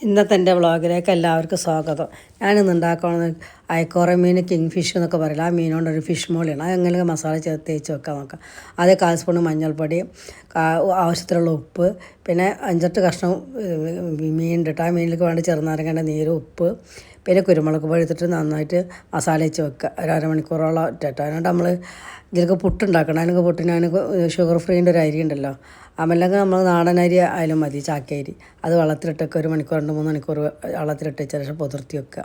ഇന്നത്തെ എൻ്റെ വ്ളോഗിലേക്ക് എല്ലാവർക്കും സ്വാഗതം. ഞാനിന്ന് ഉണ്ടാക്കുന്നത് അയക്കോറ മീൻ കിങ് ഫിഷ് എന്നൊക്കെ പറയില്ല. ആ മീനുകൊണ്ടൊരു ഫിഷ് മോളിയാണ്. അത് എങ്ങനെ മസാല ചേർത്ത് തേച്ച് വെക്കാൻ നോക്കാം. അതേ 1/4 സ്പൂൺ മഞ്ഞൾപ്പൊടി, ആവശ്യത്തിനുള്ള ഉപ്പ്, പിന്നെ 5-8 കഷ്ണം മീൻ ഇട്ടിട്ട് ആ മീനിലേക്ക് വേണ്ട ചെറുനാരങ്ങയുടെ നീര്, ഉപ്പ്, പിന്നെ കുരുമുളക് പൊടി എടുത്തിട്ട് നന്നായിട്ട് മസാല വെച്ച് വെക്കുക. ഒരു അരമണിക്കൂറോളം ഇട്ടിട്ട് അതിനോട് നമ്മൾ ഇതിലേക്ക് പുട്ടുണ്ടാക്കണം. അതിനൊക്കെ പുട്ടിന് ഷുഗർ ഫ്രീൻ്റെ ഒരു അരി ഉണ്ടല്ലോ, അല്ലെങ്കിൽ നമ്മൾ നാടൻ അരി ആയാലും മതി, ചാക്കരി. അത് വെള്ളത്തിലിട്ടൊക്കെ 1 മണിക്കൂർ 2-3 മണിക്കൂർ വെള്ളത്തിലിട്ട് ശേഷം പുതിർത്തി വെക്കുക.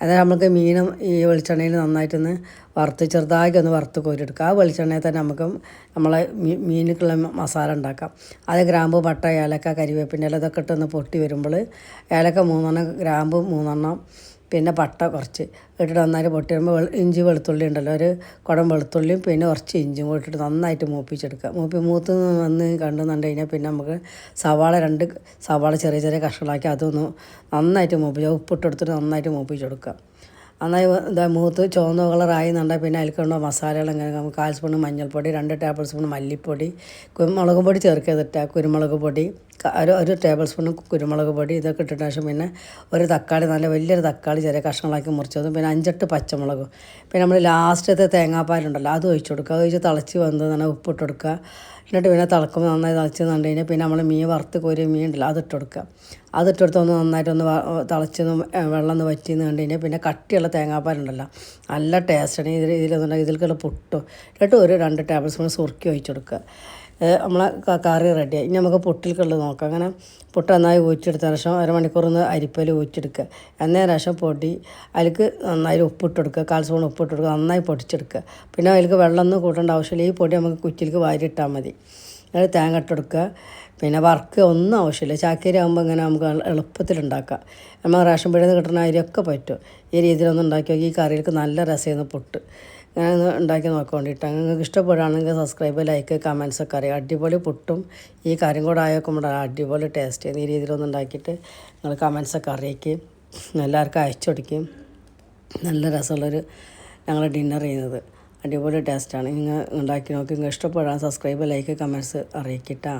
അതായത് നമുക്ക് മീനും ഈ വെളിച്ചെണ്ണയിൽ നന്നായിട്ടൊന്ന് വറുത്ത് ചെറുതാക്കി ഒന്ന് വറുത്ത് കോരിയെടുക്കുക. ആ വെളിച്ചെണ്ണയിൽ തന്നെ നമുക്ക് നമ്മളെ മീനിലേക്കുള്ള മസാല ഉണ്ടാക്കാം. അത് ഗ്രാമ്പു, പട്ട, ഏലക്ക, കരിവേപ്പിൻ്റെ ഇല ഇതൊക്കെ ഇട്ടൊന്ന് പൊട്ടി വരുമ്പോൾ ഏലക്ക 3 ഗ്രാമ്പു 3 പിന്നെ പട്ട കുറച്ച് ഇട്ടിട്ട് നന്നായിട്ട് പൊട്ടി വരുമ്പോൾ ഇഞ്ചി വെളുത്തുള്ളി ഉണ്ടല്ലോ, ഒരു കുടം വെളുത്തുള്ളിയും പിന്നെ കുറച്ച് ഇഞ്ചിയും കൂടി ഇട്ടിട്ട് നന്നായിട്ട് മൂപ്പിച്ചെടുക്കുക. മൂത്ത് വന്ന് കണ്ടെന്നുണ്ട് കഴിഞ്ഞാൽ പിന്നെ നമുക്ക് സവാള 2 സവാള ചെറിയ ചെറിയ കഷ്ണങ്ങളാക്കി അതൊന്ന് നന്നായിട്ട് മൂപ്പിച്ച് ഉപ്പിട്ടെടുത്തിട്ട് നന്നായിട്ട് മൂപ്പിച്ചെടുക്കുക. നന്നായി മൂത്ത് ചുവന്ന കളറായി എന്നുണ്ടെങ്കിൽ പിന്നെ അതിൽക്കുള്ള മസാലകൾ ഇങ്ങനെ 1/4 സ്പൂൺ മഞ്ഞൾപ്പൊടി, 2 ടേബിൾ സ്പൂൺ മല്ലിപ്പൊടി, മുളക് പൊടി ചേർക്കതിട്ട് കുരുമുളക് പൊടി, ഒരു ടേബിൾ സ്പൂൺ കുരുമുളക് പൊടി, ഇതൊക്കെ ഇട്ടിട്ട് ശേഷം പിന്നെ ഒരു തക്കാളി, നല്ല വലിയൊരു തക്കാളി ചെറിയ കഷ്ണങ്ങളാക്കി മുറിച്ചതും, പിന്നെ 5-8 പച്ചമുളകും, പിന്നെ നമ്മൾ ലാസ്റ്റത്തെ തേങ്ങാപ്പാലുണ്ടല്ലോ അത് ഒഴിച്ച് കൊടുക്കുക. ഒഴിച്ച് തിളച്ച് വന്നതാണ് ഉപ്പിട്ട് കൊടുക്കുക. എന്നിട്ട് പിന്നെ തിളക്കുമ്പോൾ നന്നായി തിളച്ച് കണ്ടു കഴിഞ്ഞാൽ പിന്നെ നമ്മൾ മീൻ വറുത്ത് കോരിയ മീൻ ഉണ്ടല്ലോ അതിട്ട് കൊടുക്കുക. അതിട്ടെടുത്തൊന്ന് നന്നായിട്ടൊന്ന് തിളച്ചൊന്ന് വെള്ളം ഒന്ന് വറ്റിന്ന് കണ്ടു കഴിഞ്ഞാൽ പിന്നെ കട്ടിയുള്ള തേങ്ങാപ്പാലുണ്ടല്ലോ നല്ല ടേസ്റ്റാണ്. ഇതിലൊന്നുണ്ടെങ്കിൽ ഇതിലേക്കുള്ള പുട്ടും എന്നിട്ട് ഒരു 2 ടേബിൾ സ്പൂൺ സുറുക്കി ഒഴിച്ച് കൊടുക്കുക. നമ്മളെ കറി റെഡിയായി. ഇനി നമുക്ക് പുട്ടിലേക്കുള്ളത് നോക്കാം. അങ്ങനെ പുട്ട് നന്നായി ഊറ്റിയെടുത്ത ശേഷം 1 മണിക്കൂർ ഒന്ന് അരിപ്പയിൽ ഊറ്റിയെടുക്കുക. എന്നതിന് ശേഷം പൊടി അതിലേക്ക് നന്നായി ഉപ്പിട്ട് കൊടുക്കുക. 1/4 സ്പൂൺ ഉപ്പിട്ട് കൊടുക്കുക. നന്നായി പൊടിച്ചെടുക്കുക. പിന്നെ അതിലേക്ക് വെള്ളമൊന്നും കൂട്ടേണ്ട ആവശ്യമില്ല. ഈ പൊടി നമുക്ക് കുറ്റിലേക്ക് വാരിയിട്ടാൽ മതി. എന്നിട്ട് തേങ്ങ ഇട്ടെടുക്കുക. പിന്നെ വറുക്കുക ഒന്നും ആവശ്യമില്ല. ചാക്കരി ആകുമ്പോൾ ഇങ്ങനെ നമുക്ക് എളുപ്പത്തിലുണ്ടാക്കാം. നമ്മൾ റേഷൻ പീടികയിൽ നിന്ന് കിട്ടുന്ന അരിയൊക്കെ പറ്റും. ഈ രീതിയിലൊന്നും ഉണ്ടാക്കി നോക്കി. ഈ കറിയിലേക്ക് നല്ല രസമായിരുന്നു പുട്ട്. ഞാൻ ഉണ്ടാക്കി നോക്കാൻ വേണ്ടിയിട്ട് നിങ്ങൾക്ക് ഇഷ്ടപ്പെടുകയാണെങ്കിൽ സബ്സ്ക്രൈബ്, ലൈക്ക്, കമൻസ് ഒക്കെ അറിയാം. അടിപൊളി പുട്ടും ഈ കറിയും കൂടെ ആയേക്കുമ്പോൾ അടിപൊളി ടേസ്റ്റ് ചെയ്യുന്ന ഈ രീതിയിലൊന്നും ഉണ്ടാക്കിയിട്ട് നിങ്ങൾ കമൻസൊക്കെ അറിയിക്കും. എല്ലാവർക്കും അയച്ചു കൊടുക്കും. നല്ല രസമുള്ളൊരു ഞങ്ങൾ ഡിന്നർ ചെയ്യുന്നത് അടിപൊളി ടേസ്റ്റാണ്. നിങ്ങൾ ഉണ്ടാക്കി നോക്കി. നിങ്ങൾ ഇഷ്ടപ്പെടാൻ സബ്സ്ക്രൈബ്, ലൈക്ക്, കമൻസ് അറിയിക്കട്ടാ.